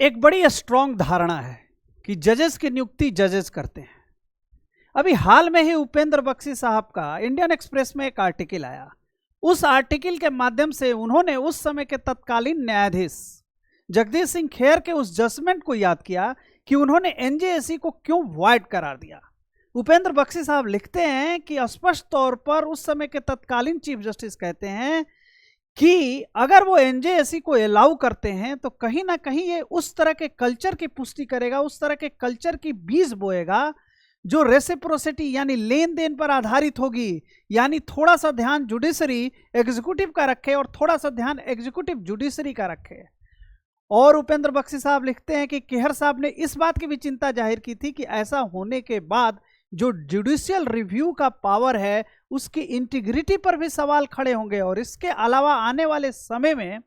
एक बड़ी स्ट्रॉन्ग धारणा है कि जजेस की नियुक्ति जजेस करते हैं। अभी हाल में ही उपेंद्र बख्शी साहब का इंडियन एक्सप्रेस में एक आर्टिकल आया। उस आर्टिकल के माध्यम से उन्होंने उस समय के तत्कालीन न्यायाधीश जगदीश सिंह खेर के उस जजमेंट को याद किया कि उन्होंने एनजेएसी को क्यों वॉइड करार दिया। उपेंद्र बख्शी साहब लिखते हैं कि स्पष्ट तौर पर उस समय के तत्कालीन चीफ जस्टिस कहते हैं कि अगर वो एनजेएसी को अलाउ करते हैं तो कहीं ना कहीं ये उस तरह के कल्चर की पुष्टि करेगा, उस तरह के कल्चर की बीज बोएगा जो रेसिप्रोसिटी यानी लेन देन पर आधारित होगी। यानी थोड़ा सा ध्यान जुडिशरी एग्जीक्यूटिव का रखे और थोड़ा सा ध्यान एग्जीक्यूटिव जुडिशरी का रखे। और उपेंद्र बख्शी साहब लिखते हैं कि खेर साहब ने इस बात की भी चिंता जाहिर की थी कि ऐसा होने के बाद जो जुडिशियल रिव्यू का पावर है उसकी इंटीग्रिटी पर भी सवाल खड़े होंगे। और इसके अलावा आने वाले समय में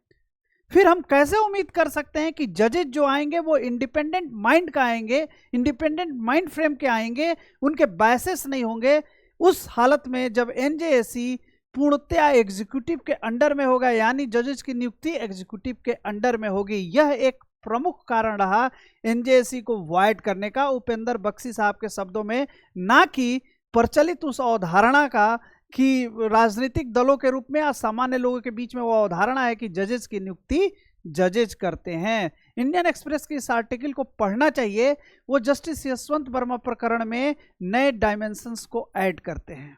फिर हम कैसे उम्मीद कर सकते हैं कि जजेज जो आएंगे वो इंडिपेंडेंट माइंड का आएंगे, इंडिपेंडेंट माइंड फ्रेम के आएंगे, उनके बायसेस नहीं होंगे। उस हालत में जब एनजेएसी पूर्णतया एग्जीक्यूटिव के अंडर में होगा, यानी जजेस की नियुक्ति एग्जीक्यूटिव के अंडर में होगी। यह एक प्रमुख कारण रहा एनजेएसी को वॉइड करने का उपेंद्र बख्शी साहब के शब्दों में, ना कि प्रचलित उस अवधारणा का कि राजनीतिक दलों के रूप में या सामान्य लोगों के बीच में वो अवधारणा है कि जजेस की नियुक्ति जजेज करते हैं। इंडियन एक्सप्रेस के इस आर्टिकल को पढ़ना चाहिए, वो जस्टिस यशवंत वर्मा प्रकरण में नए डायमेंशंस को ऐड करते हैं।